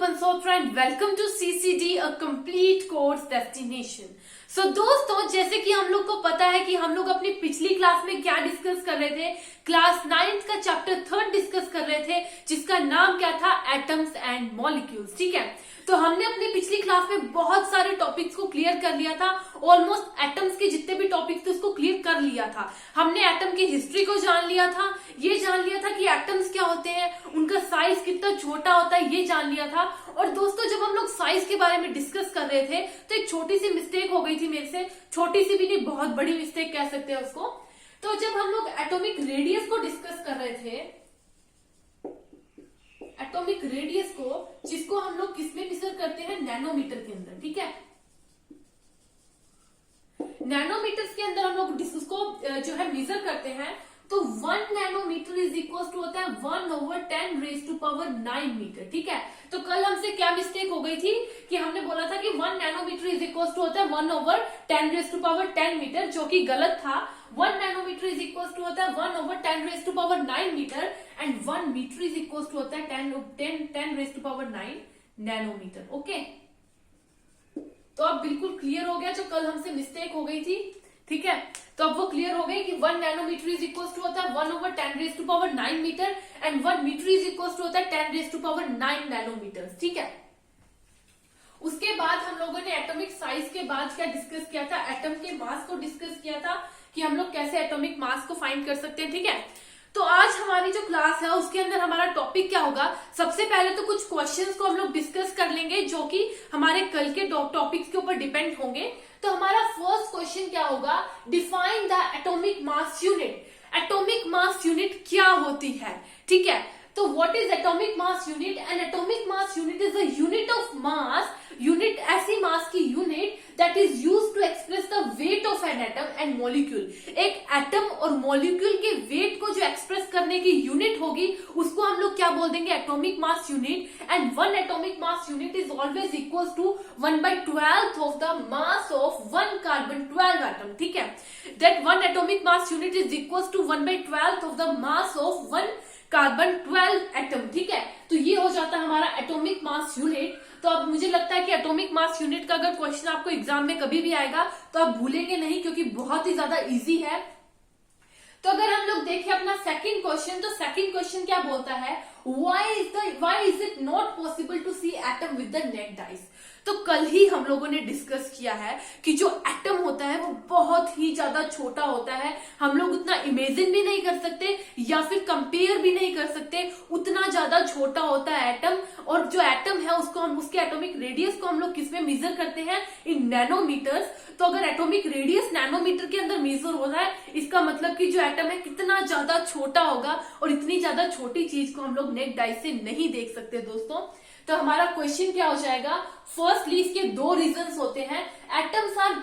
Pansopra and welcome to CCD, a complete course destination. So दोस्तों, जैसे कि हम लोग को पता है कि हम लोग अपनी पिछली क्लास में क्या डिस्कस कर रहे थे, क्लास 9th का चैप्टर 3 डिस्कस कर रहे थे, जिसका नाम क्या था, एटम्स एंड मॉलिक्यूल्स। ठीक है, तो हमने अपनी पिछली क्लास में बहुत सारे टॉपिक्स को क्लियर कर लिया था। ऑलमोस्ट एटम्स के जितने भी टॉपिक्स थे उसको क्लियर कर लिया था। हमने एटम की हिस्ट्री को जान लिया था, ये जान लिया था कि एटम्स क्या होते हैं, उनका साइज कितना छोटा होता है, ये जान लिया था। और दोस्तों, जब हम लोग साइज के बारे में डिस्कस कर रहे थे तो एक छोटी सी मिस्टेक हो गई थी मेरे से, छोटी सी भी नहीं, बहुत बड़ी मिस्टेक कह सकते हैं उसको। तो जब हम लोग एटॉमिक रेडियस को डिस्कस कर रहे थे, एटॉमिक रेडियस को, जिसको हम लोग किसमें मेजर करते हैं, नैनोमीटर के अंदर। ठीक है, नैनोमीटर्स के अंदर हम लोग उसको जो है मेजर करते हैं। तो 1 नैनोमीटर इज इक्वल टू होता है 1/10⁹ मीटर। ठीक है, तो कल हमसे क्या मिस्टेक हो गई थी कि हमने बोला था कि 1 नैनोमीटर इज इक्वल टू होता है 1/10⁻10 मीटर, जो कि गलत था। 1 नैनोमीटर इज इक्वल टू होता है 1/10⁹ metre and 1 metre is equal to होता है 10⁹ नैनोमीटर। ओके, तो अब बिल्कुल क्लियर हो गया जो कल हमसे मिस्टेक हो गई थी। ठीक है, तो अब वो क्लियर हो गई कि 1 नैनोमीटर इज इक्वल टू होता है 1/10⁹ metre and 1 metre is equal to होता है 10⁹ नैनोमीटर। ठीक है, उसके बाद हम लोगों ने एटॉमिक साइज के बाद क्या डिस्कस किया था, एटम के मास को डिस्कस किया था कि हम लोग कैसे एटॉमिक मास को फाइंड कर सकते हैं। ठीक है, तो आज हमारी जो क्लास है उसके अंदर हमारा टॉपिक क्या होगा, सबसे पहले तो कुछ क्वेश्चंस को हम लोग डिस्कस कर लेंगे जो कि हमारे कल के टॉपिक्स के ऊपर डिपेंड होंगे। तो हमारा फर्स्ट क्वेश्चन क्या होगा, define the atomic mass unit. Atomic mass unit क्या होती है? ठीक है, तो what is atomic mass unit? And atomic mass unit is the unit of mass. Unit ऐसी मास की unit that is used to express the weight of an atom and molecule. एक atom और मॉलिक्यूल के weight को जो express करने की unit होगी उसको हम लोग क्या बोल देंगे, atomic mass unit. And 1 atomic mass unit is always equal to 1/12 of the mass of 1 carbon 12 atom. ठीक है, that 1 atomic mass unit is equal to 1/12 of the mass of 1 carbon 12 atom. ठीक है, तो ये हो जाता है हमारा एटॉमिक मास यूनिट। तो अब मुझे लगता है कि एटॉमिक मास यूनिट का अगर क्वेश्चन आपको एग्जाम में कभी भी आएगा तो आप भूलेंगे नहीं, क्योंकि बहुत ही ज्यादा इजी है। तो अगर हम लोग देखें अपना सेकंड क्वेश्चन, तो सेकंड क्वेश्चन क्या बोलता है, why is it not possible to see atom with the naked eyes? तो कल ही हम लोगों ने डिस्कस किया है कि जो एटम होता है वो बहुत ही ज्यादा छोटा होता है, हम लोग उतना इमेजिन भी नहीं कर सकते या फिर कंपेयर भी नहीं कर सकते, उतना ज्यादा छोटा होता है एटम। और जो एटम है उसको हम, उसके एटॉमिक रेडियस को हम लोग किसमें मेजर करते हैं, इन नैनोमीटर्स। तो अगर एटॉमिक रेडियस नैनोमीटर के अंदर मेजर हो रहा है, इसका मतलब कि जो एटम है कितना ज्यादा छोटा होगा, और इतनी ज्यादा छोटी चीज को हम लोग नेक्ड आई से नहीं देख सकते दोस्तों। तो हमारा क्वेश्चन क्या हो जाएगा, फर्स्टली इसके दो रीजंस होते हैं, एटम्स आर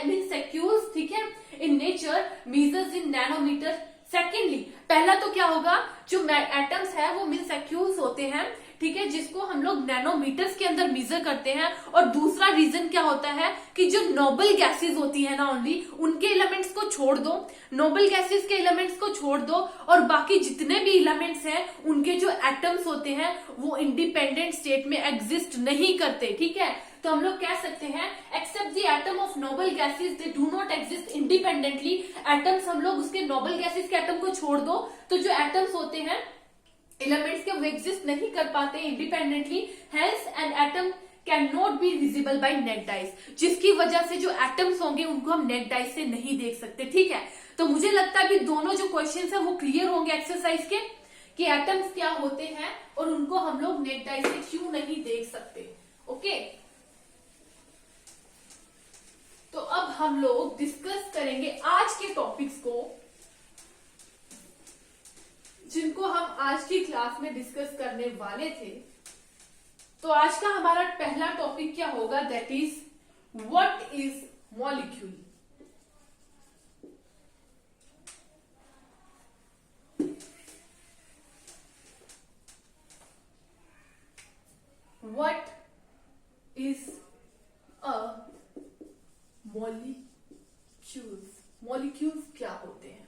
मिनसेक्यूल्स, ठीक है, in nature, measures in nanometer. Secondly, पहला तो क्या होगा, जो एटम्स है वो मिनसेक्यूल्स होते हैं, ठीक है, जिसको हम लोग नैनोमीटर्स के अंदर मेजर करते हैं। और दूसरा रीजन क्या होता है कि जो नोबल गैसेस होती है ना, ओनली उनके एलिमेंट्स को छोड़ दो, नोबल गैसेस के एलिमेंट्स को छोड़ दो, और बाकी जितने भी एलिमेंट्स हैं उनके जो एटम्स होते हैं वो इंडिपेंडेंट स्टेट में एग्जिस्ट नहीं करते। ठीक है, तो हम लोग कह सकते हैं except the atom of noble gases they do not exist independently. Atoms, हम लोग उसके नोबल गैसेस के एटम को छोड़ दो तो जो एटम्स होते हैं एलिमेंट्स के, वो एग्जिस्ट नहीं कर पाते independently. Hence an atom can not be visible by naked eyes, जिसकी वजह से जो एटम्स होंगे उनको हम नेक्ड आइज से नहीं देख सकते। ठीक है, तो मुझे लगता है कि दोनों जो क्वेश्चंस है वो क्लियर होंगे एक्सरसाइज के, कि एटम्स क्या होते हैं और उनको हम लोग नेक्ड आइज से क्यों नहीं देख सकते। ओके, तो अब हम लोग डिस्कस करेंगे आज के टॉपिक्स को, जिनको हम आज की क्लास में डिस्कस करने वाले थे। तो आज का हमारा पहला टॉपिक क्या होगा, that is what is molecule. What is a molecules. Molecules क्या होते हैं?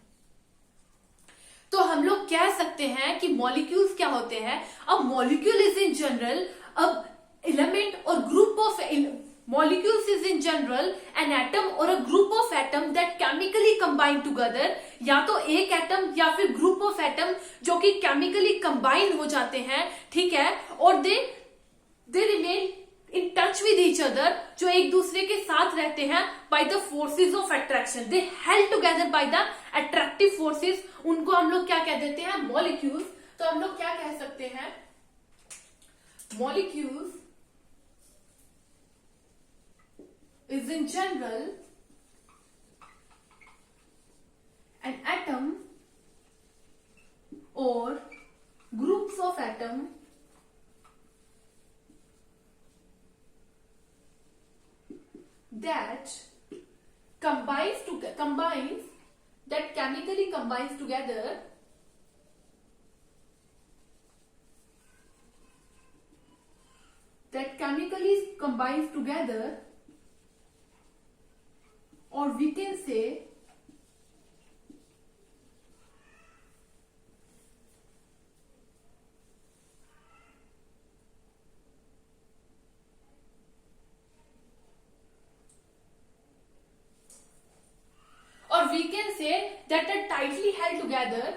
तो हम लोग कह सकते हैं कि मॉलिक्यूल्स क्या होते हैं। अब मॉलिक्यूल इज इन जनरल, अब एलिमेंट और group of molecules is in general an atom or a group of atom that chemically combine together, या तो एक एटम या फिर ग्रुप ऑफ एटम जो कि केमिकली कंबाइन हो जाते हैं, ठीक है, और they remain in touch with each other, जो एक दूसरे के साथ रहते हैं by the forces of attraction, they held together by the attractive forces, उनको हम लोग क्या कह देते हैं, मॉलिक्यूल्स। तो हम लोग क्या कह सकते हैं, molecules is in general an atom or groups of atom that that chemically combines together or we can say that are tightly held together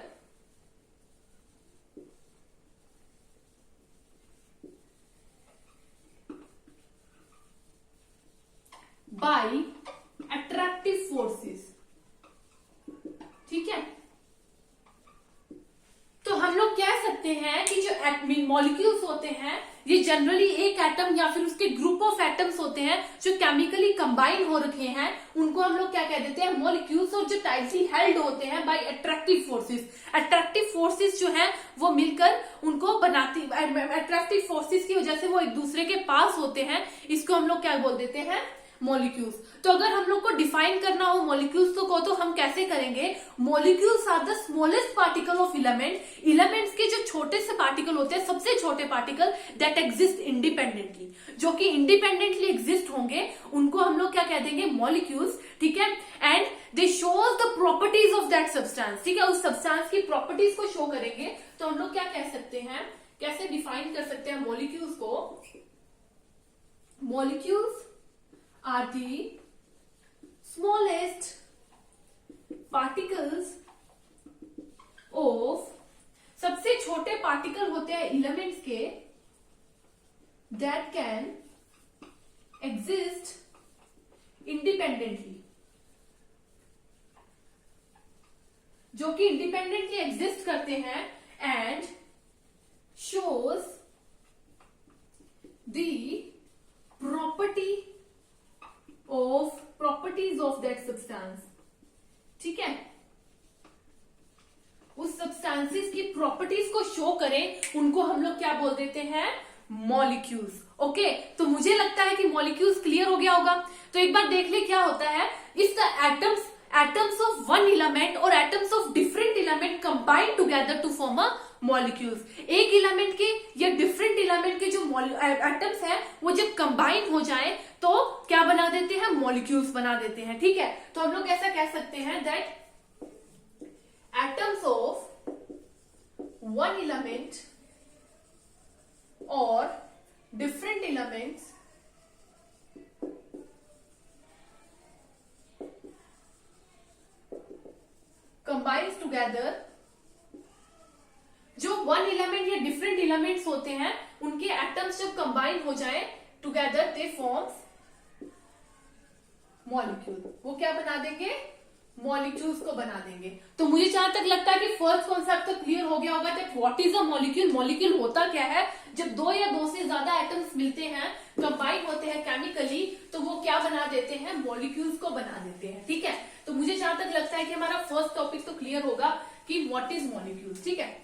by attractive forces, ठीक है। तो हम लोग कह सकते हैं कि जो मॉलिक्यूल्स होते हैं ये जनरली एक एटम या फिर उसके ग्रुप ऑफ एटम्स होते हैं जो केमिकली कंबाइन हो रखे हैं, उनको हम लोग क्या कह देते हैं, मॉलिक्यूल्स, और जो टाइटली हेल्ड होते हैं by attractive forces. Attractive forces जो है वो मिलकर उनको बनाती, अट्रैक्टिव फोर्सेस की वजह से वो एक दूसरे के पास होते हैं, इसको हम लोग क्या बोल देते हैं, मॉलिक्यूल्स। तो अगर हम लोग को डिफाइन करना हो मॉलिक्यूल्स तो हम कैसे करेंगे, molecules are the smallest particle of element, elements के जो छोटे से पार्टिकल होते हैं, सबसे छोटे पार्टिकल दैट एग्जिस्ट इंडिपेंडेंटली, जो कि इंडिपेंडेंटली एग्जिस्ट होंगे, उनको हम लोग क्या कह देंगे, मॉलिक्यूल्स, ठीक है। And they shows the properties of that substance, ठीक है, उस सब्सटेंस की प्रॉपर्टीज को शो करेंगे। तो हम लोग क्या कह सकते हैं, कैसे डिफाइन कर सकते हैं मॉलिक्यूल्स को, molecules are the smallest particles of, सबसे छोटे पार्टिकल होते हैं एलिमेंट्स के, that can exist independently, जो कि इंडिपेंडेंटली एग्जिस्ट करते हैं, and shows the properties of that substance, ठीक है, उस सब्सटेंसेस की प्रॉपर्टीज को शो करें, उनको हम लोग क्या बोल देते हैं, मॉलिक्यूल्स। ओके, तो मुझे लगता है कि मॉलिक्यूल्स क्लियर हो गया होगा। तो एक बार देख ले क्या होता है, if the atoms of one element or atoms of different element combine together to form a molecules, एक एलिमेंट के या डिफरेंट एलिमेंट के जो एटम्स हैं वो जब कंबाइन हो जाएं तो क्या बना देते हैं, मॉलिक्यूल्स बना देते हैं, ठीक है। तो हम लोग ऐसा कह सकते हैं that atoms of one element और डिफरेंट एलिमेंट्स combines together, जो वन एलिमेंट या डिफरेंट एलिमेंट्स होते हैं उनके एटम्स जब कंबाइन हो जाएं टुगेदर दे फॉर्म्स मॉलिक्यूल, वो क्या बना देंगे, मॉलिक्यूल्स को बना देंगे। तो मुझे जहां तक लगता है कि फर्स्ट कॉन्सेप्ट तो क्लियर हो गया होगा that what is a molecule. Molecule होता क्या है, जब दो या दो से ज्यादा एटम्स मिलते हैं, कंबाइन होते हैं केमिकली, तो वो क्या बना देते हैं, मॉलिक्यूल्स को बना देते हैं, ठीक है। तो मुझे जहां तक लगता है कि हमारा फर्स्ट टॉपिक तो क्लियर होगा कि व्हाट इज मॉलिक्यूल्स, ठीक है।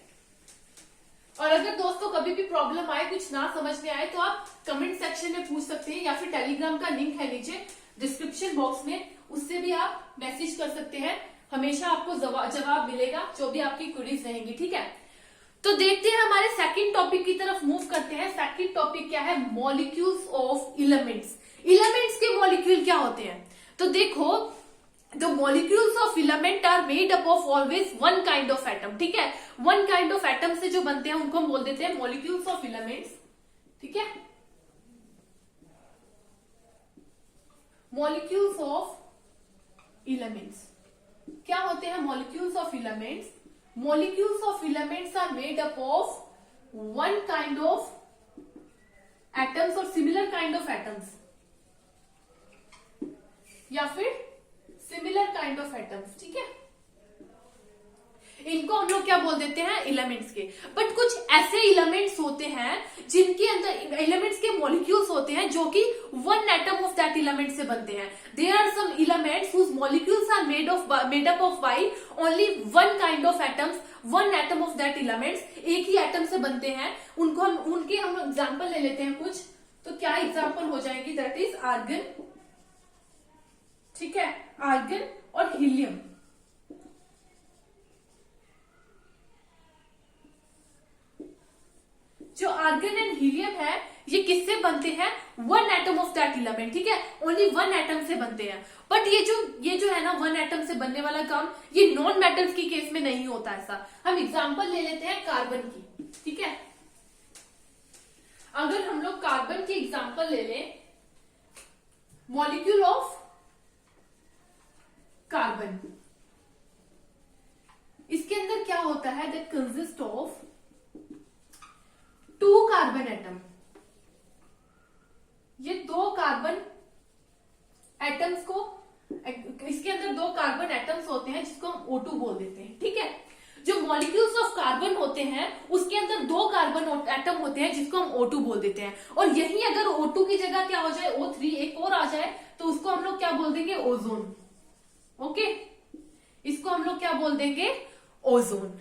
और अगर दोस्तों कभी भी प्रॉब्लम आए, कुछ ना समझ में आए, तो आप कमेंट सेक्शन में पूछ सकते हैं, या फिर टेलीग्राम का लिंक है नीचे डिस्क्रिप्शन बॉक्स में, उससे भी आप मैसेज कर सकते हैं, हमेशा आपको जवाब मिलेगा जो भी आपकी क्वेरीज रहेंगी, ठीक है। तो देखते हैं हमारे सेकंड टॉपिक की तरफ मूव करते हैं। सेकंड टॉपिक क्या है, मॉलिक्यूल्स ऑफ एलिमेंट्स। एलिमेंट्स के मॉलिक्यूल क्या होते हैं, तो देखो the molecules of filament are made up of always one kind of atom, ठीक है। one kind of atom से जो बनते हैं उनको हम बोल देते हैं molecules of filaments, ठीक है। molecules of elements क्या होते हैं? molecules of elements, molecules of elements are made up of one kind of atoms और similar kind of atoms, या फिर सिमिलर काइंड ऑफ एटम्स, ठीक है। इनको हम लोग क्या बोल देते हैं? एलिमेंट्स के। बट कुछ ऐसे एलिमेंट्स होते हैं जिनके अंदर एलिमेंट्स के मॉलिक्यूल्स होते हैं जो कि one atom of that element से बनते हैं। There are some elements whose molecules are made up of by only one kind of atoms, one atom of that elements, एक ही एटम से बनते हैं। उनको हम उनके हम एग्जाम्पल ले लेते हैं कुछ। तो क्या एग्जाम्पल हो जाएंगी? दैट इज आर्गन, ठीक है, आर्गन और हीलियम। जो आर्गन एंड हीलियम है ये किससे बनते हैं? One atom of that element, ठीक है, ओनली वन एटम से बनते हैं। बट ये जो है ना वन एटम से बनने वाला काम, ये नॉन मेटल्स की केस में नहीं होता ऐसा। हम एग्जांपल ले लेते हैं कार्बन की, ठीक है। अगर हम लोग कार्बन की एग्जांपल ले लें, मॉलिक्यूल ऑफ कार्बन, इसके अंदर क्या होता है? That consist of two carbon atom. ये दो कार्बन एटम्स को, इसके अंदर दो कार्बन एटम्स होते हैं जिसको हम O2 बोल देते हैं, ठीक है। जो मॉलिक्यूल्स ऑफ कार्बन होते हैं उसके अंदर दो कार्बन एटम होते हैं जिसको हम O2 बोल देते हैं। और यही अगर O2 की जगह क्या हो जाए? O3 एक और आ जाए तो उसको हम लोग क्या बोल देंगे? Ozone, okay. इसको हम लोग क्या बोल देंगे? ओजोन।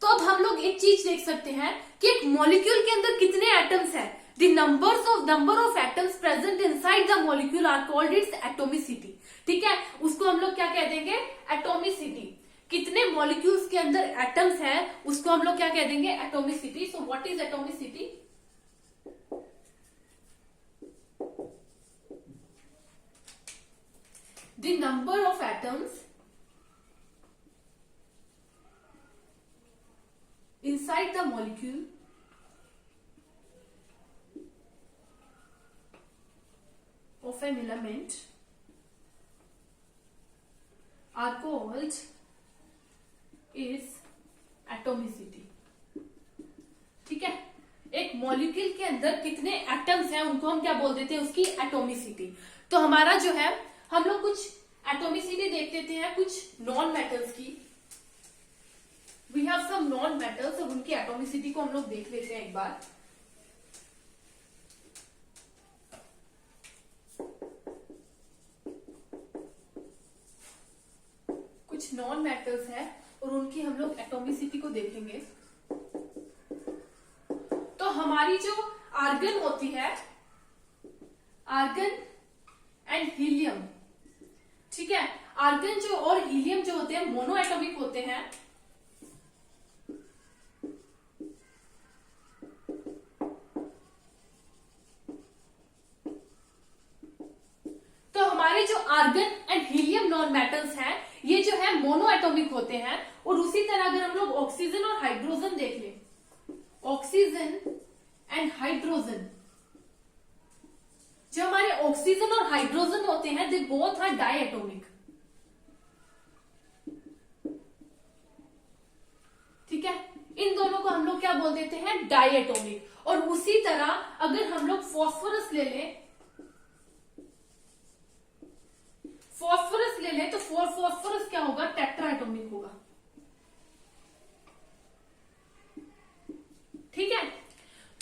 तो अब हम लोग एक चीज देख सकते हैं कि एक मॉलिक्यूल के अंदर कितने एटम्स हैं। The number of atoms present inside the molecule are called its atomicity, ठीक है। उसको हम लोग क्या कह देंगे? एटोमिसिटी। कितने मॉलिक्यूल्स के अंदर एटम्स हैं उसको हम लोग क्या कह देंगे? Atomicity. So what is atomicity? the number of atoms inside the molecule of an element are called is atomicity, ठीक है। एक मॉलिक्यूल के अंदर कितने एटम्स हैं उनको हम क्या बोल देते हैं? उसकी एटोमिसिटी। तो हमारा जो है, हम लोग कुछ एटोमिसिटी देख लेते हैं कुछ नॉन मेटल्स की। We have some non metals और उनकी एटोमिसिटी को हम लोग देख लेते हैं एक बार। कुछ नॉन मेटल्स है और उनकी हम लोग एटोमिसिटी को देखेंगे। तो हमारी जो आर्गन होती है, आर्गन एंड हीलियम, ठीक है। आर्गन जो और हीलियम जो होते हैं मोनो एटॉमिक होते हैं। तो हमारे जो argon and helium non metals हैं ये जो है मोनो एटॉमिक होते हैं। और उसी तरह अगर हम लोग ऑक्सीजन और हाइड्रोजन देख लें, ऑक्सीजन एंड हाइड्रोजन, जो हमारे ऑक्सीजन और हाइड्रोजन होते हैं दे बोथ आर डायएटॉमिक, ठीक है। इन दोनों को हम लोग क्या बोल देते हैं? डायएटॉमिक। और उसी तरह अगर हम लोग फॉस्फोरस ले लें, तो फॉस्फोरस क्या होगा? टेट्राएटॉमिक होगा, ठीक है।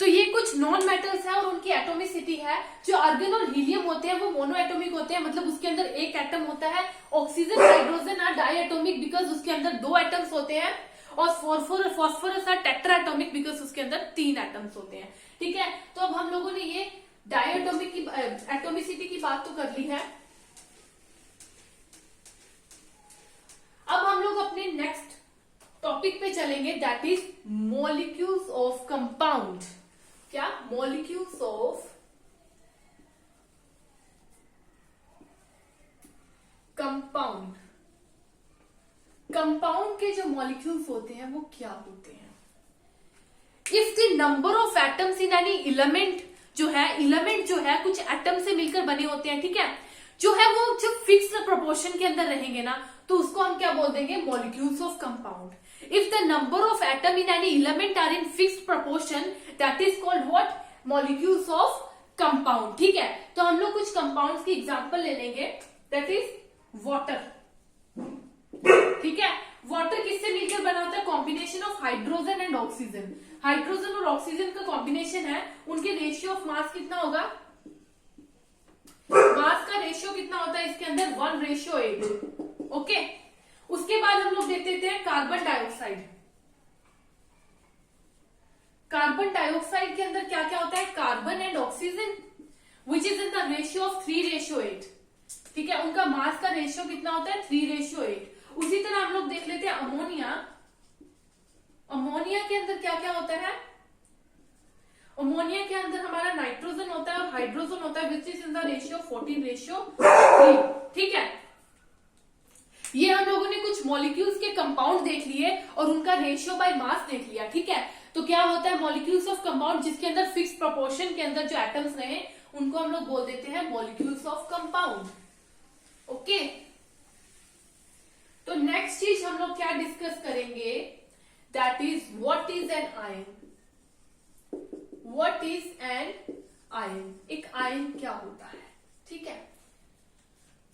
तो ये कुछ नॉन मेटल्स है और उनकी एटोमिसिटी है। जो आर्गन और हीलियम होते हैं वो मोनो एटॉमिक होते हैं, मतलब उसके अंदर एक एटम होता है। ऑक्सीजन हाइड्रोजन आर डायएटॉमिक बिकॉज उसके अंदर दो एटम्स होते हैं। और फॉस्फोरस आर टेट्राएटॉमिक बिकॉज उसके अंदर तीन एटम्स होते हैं, ठीक है। तो अब हम लोगों ने ये डायएटॉमिक की एटोमिसिटी की बात तो कर ली है। अब हम लोग अपने नेक्स्ट टॉपिक पे चलेंगे, that is molecules of compound. क्या? Molecules of compound. कंपाउंड के जो मॉलिक्यूल्स होते हैं वो क्या होते हैं? If the number of atoms in any element जो है कुछ एटम से मिलकर बने होते हैं, ठीक है, जो है वो जब फिक्स्ड प्रोपोर्शन के अंदर रहेंगे ना, तो उसको हम क्या बोल देंगे? Molecules of compound. If the number of atom in any element are in fixed proportion, that is called what? Molecules of compound. ठीक है, तो हम लोग कुछ कंपाउंड्स की एग्जांपल ले लेंगे, दैट इज वाटर। ठीक है, वाटर किससे मिलकर बना होता है? Combination of hydrogen and oxygen. Hydrogen और ऑक्सीजन का कॉम्बिनेशन है, उनके रेशियो ऑफ मास कितना होगा? मास का रेशियो कितना होता है इसके अंदर? 1:8। ओके, उसके बाद हम लोग देख लेते हैं कार्बन डाइऑक्साइड। कार्बन डाइऑक्साइड के अंदर क्या क्या होता है? Carbon and oxygen which is in the ratio of 3:8। ठीक है, उनका मास का रेशियो कितना होता है? 3:8। उसी तरह हम लोग देख लेते हैं अमोनिया। अमोनिया के अंदर क्या क्या होता है? अमोनिया के अंदर हमारा नाइट्रोजन होता है और हाइड्रोजन होता है which is in the ratio 14:3। ठीक है, ये हम लोगों ने कुछ मॉलिक्यूल्स के कंपाउंड देख लिए और उनका रेशियो बाय मास देख लिया। ठीक है, तो क्या होता है? मॉलिक्यूल्स ऑफ कंपाउंड जिसके अंदर फिक्स प्रोपोर्शन के अंदर जो एटम्स रहे उनको हम लोग बोल देते हैं मॉलिक्यूल्स ऑफ कंपाउंड। ओके, तो नेक्स्ट चीज हम लोग क्या डिस्कस करेंगे? That is what is an ion. What is an ion? एक आयन क्या होता है? ठीक है,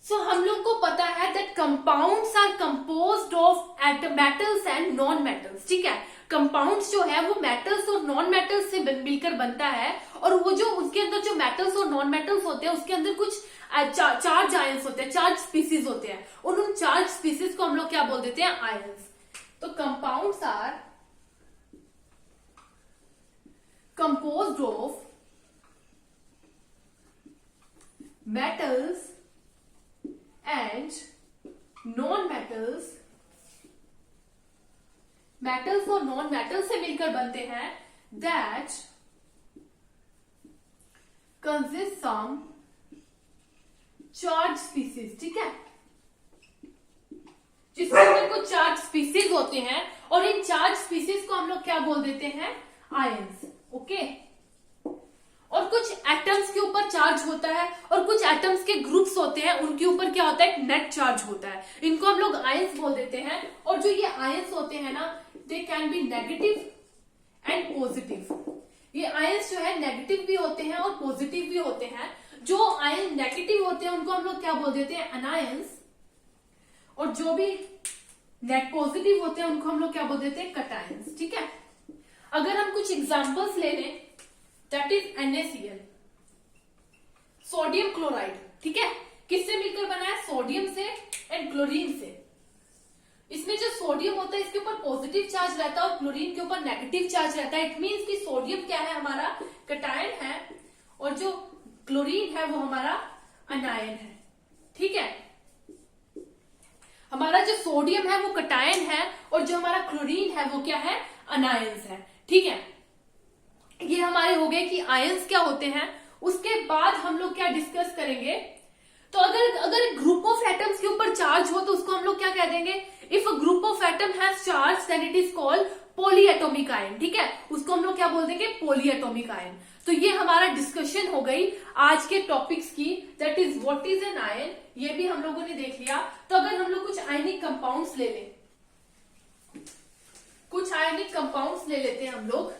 सो हम लोग को पता है that compounds are composed of metals and non metals. ठीक है, कंपाउंड्स जो है वो मेटल्स और नॉन मेटल्स से मिलकर बनता है, और वो जो उसके अंदर जो मेटल्स और नॉन मेटल्स होते हैं उसके अंदर कुछ चार्ज आयंस होते हैं, चार्ज स्पीसीज होते हैं, और उन चार्ज स्पीसीज को हम लोग क्या बोल देते हैं? आयंस। तो compounds are composed of metals and non metals. Metals और नॉन मेटल्स से मिलकर बनते हैं, that consist some charge species. ठीक है, जिसके अंदर कुछ चार्ज स्पीसीज होते हैं, और इन चार्ज स्पीसीज को हम लोग क्या बोल देते हैं? आयंस। ओके, और कुछ एटम्स के ऊपर चार्ज होता है और कुछ एटम्स के ग्रुप्स होते हैं, उनके ऊपर क्या होता है? नेट चार्ज होता है। इनको हम लोग आयंस बोल देते हैं। और जो ये आयंस होते हैं ना, they can be negative and positive. ये आयंस जो है नेगेटिव भी होते हैं और पॉजिटिव भी होते हैं। जो आयन नेगेटिव होते हैं उनको हम लोग क्या बोल देते हैं? अनायंस। और जो भी नेट पॉजिटिव होते हैं उनको हम लोग क्या बोल देते हैं? कटायंस। ठीक है, अगर हम कुछ एग्जांपल्स ले लें, that is NaCl, sodium chloride. ठीक है, किससे मिलकर बना है? सोडियम से एंड क्लोरीन से। इसमें जो सोडियम होता है इसके ऊपर पॉजिटिव चार्ज रहता है और क्लोरीन के ऊपर नेगेटिव चार्ज रहता है। इट मीन्स कि सोडियम क्या है? हमारा कटायन है, और जो क्लोरीन है वो हमारा अनायन है। ठीक है, हमारा जो सोडियम है वो कटायन है और जो हमारा क्लोरीन है वो क्या है? अनायंस है। ठीक है, ये हमारे हो गए कि आयंस क्या होते हैं। उसके बाद हम लोग क्या डिस्कस करेंगे? तो अगर ग्रुप ऑफ एटम्स के ऊपर चार्ज हो तो उसको हम लोग क्या कह देंगे? If a group of atom has charge then it is called polyatomic ion. ठीक है, उसको हम लोग क्या बोल देंगे? Polyatomic ion. तो ये हमारा डिस्कशन हो गई आज के टॉपिक्स की, that is what is an ion. ये भी हम लोगों ने देख लिया। तो अगर हम लोग कुछ आयनिक कंपाउंड्स ले लें, कुछ आयनिक कंपाउंड्स ले लेते हैं हम लोग।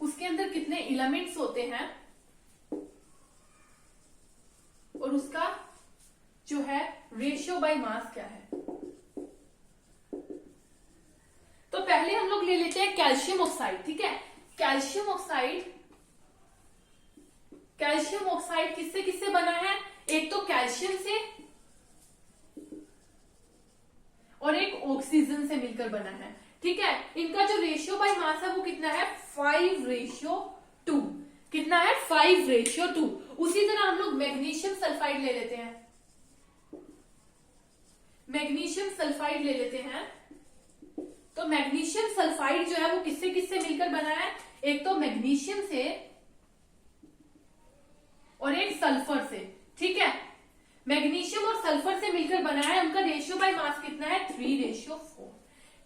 उसके अंदर कितने एलिमेंट्स होते हैं और उसका जो है रेशियो बाय मास क्या है। तो पहले हम लोग ले लेते हैं कैल्शियम ऑक्साइड। ठीक है, कैल्शियम ऑक्साइड, कैल्शियम ऑक्साइड किससे किससे बना है? एक तो कैल्शियम से और एक ऑक्सीजन से मिलकर बना है। ठीक है, इनका जो रेशियो बाय मास है वो कितना है? 5:2। कितना है? 5:2। उसी तरह हम लोग मैग्नीशियम सल्फाइड ले लेते हैं। मैग्नीशियम सल्फाइड ले लेते हैं। तो मैग्नीशियम सल्फाइड जो है वो किससे किससे मिलकर बना है? एक तो मैग्नीशियम से सल्फर से, ठीक है, मैग्नीशियम और सल्फर से मिलकर बना है, उनका रेशियो बाय मास कितना है 3:4,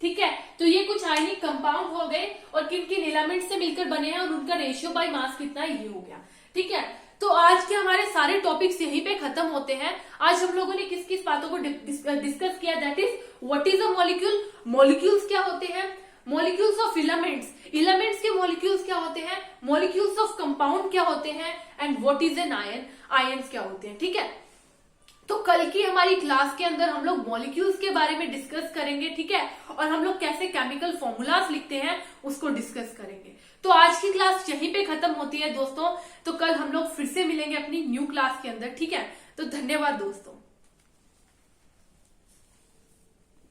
ठीक है। तो ये कुछ आयनिक कंपाउंड हो गए और किन किन एलिमेंट से मिलकर बने हैं और उनका रेशियो बाय मास कितना है, ये हो गया, ठीक है। तो आज के हमारे सारे टॉपिक्स यहीं पे खत्म होते हैं। आज हम लोगों ने किस किस बातों को डिस्कस किया, that is what is a molecule, molecules क्या होते हैं, मॉलिक्यूल्स ऑफ इलेमेंट्स, इलेमेंट्स के मॉलिक्यूल्स क्या होते हैं, मॉलिक्यूल्स ऑफ कंपाउंड क्या होते हैं, and what is an ion, ions क्या होते हैं, ठीक है। तो कल की हमारी क्लास के अंदर हम लोग मॉलिक्यूल्स के बारे में डिस्कस करेंगे, ठीक है, और हम लोग कैसे केमिकल फॉर्मूलाज लिखते हैं उसको डिस्कस करेंगे। तो आज की क्लास यहीं पे खत्म होती है दोस्तों। तो कल हम लोग फिर से मिलेंगे अपनी न्यू क्लास के अंदर, ठीक है। तो धन्यवाद दोस्तों।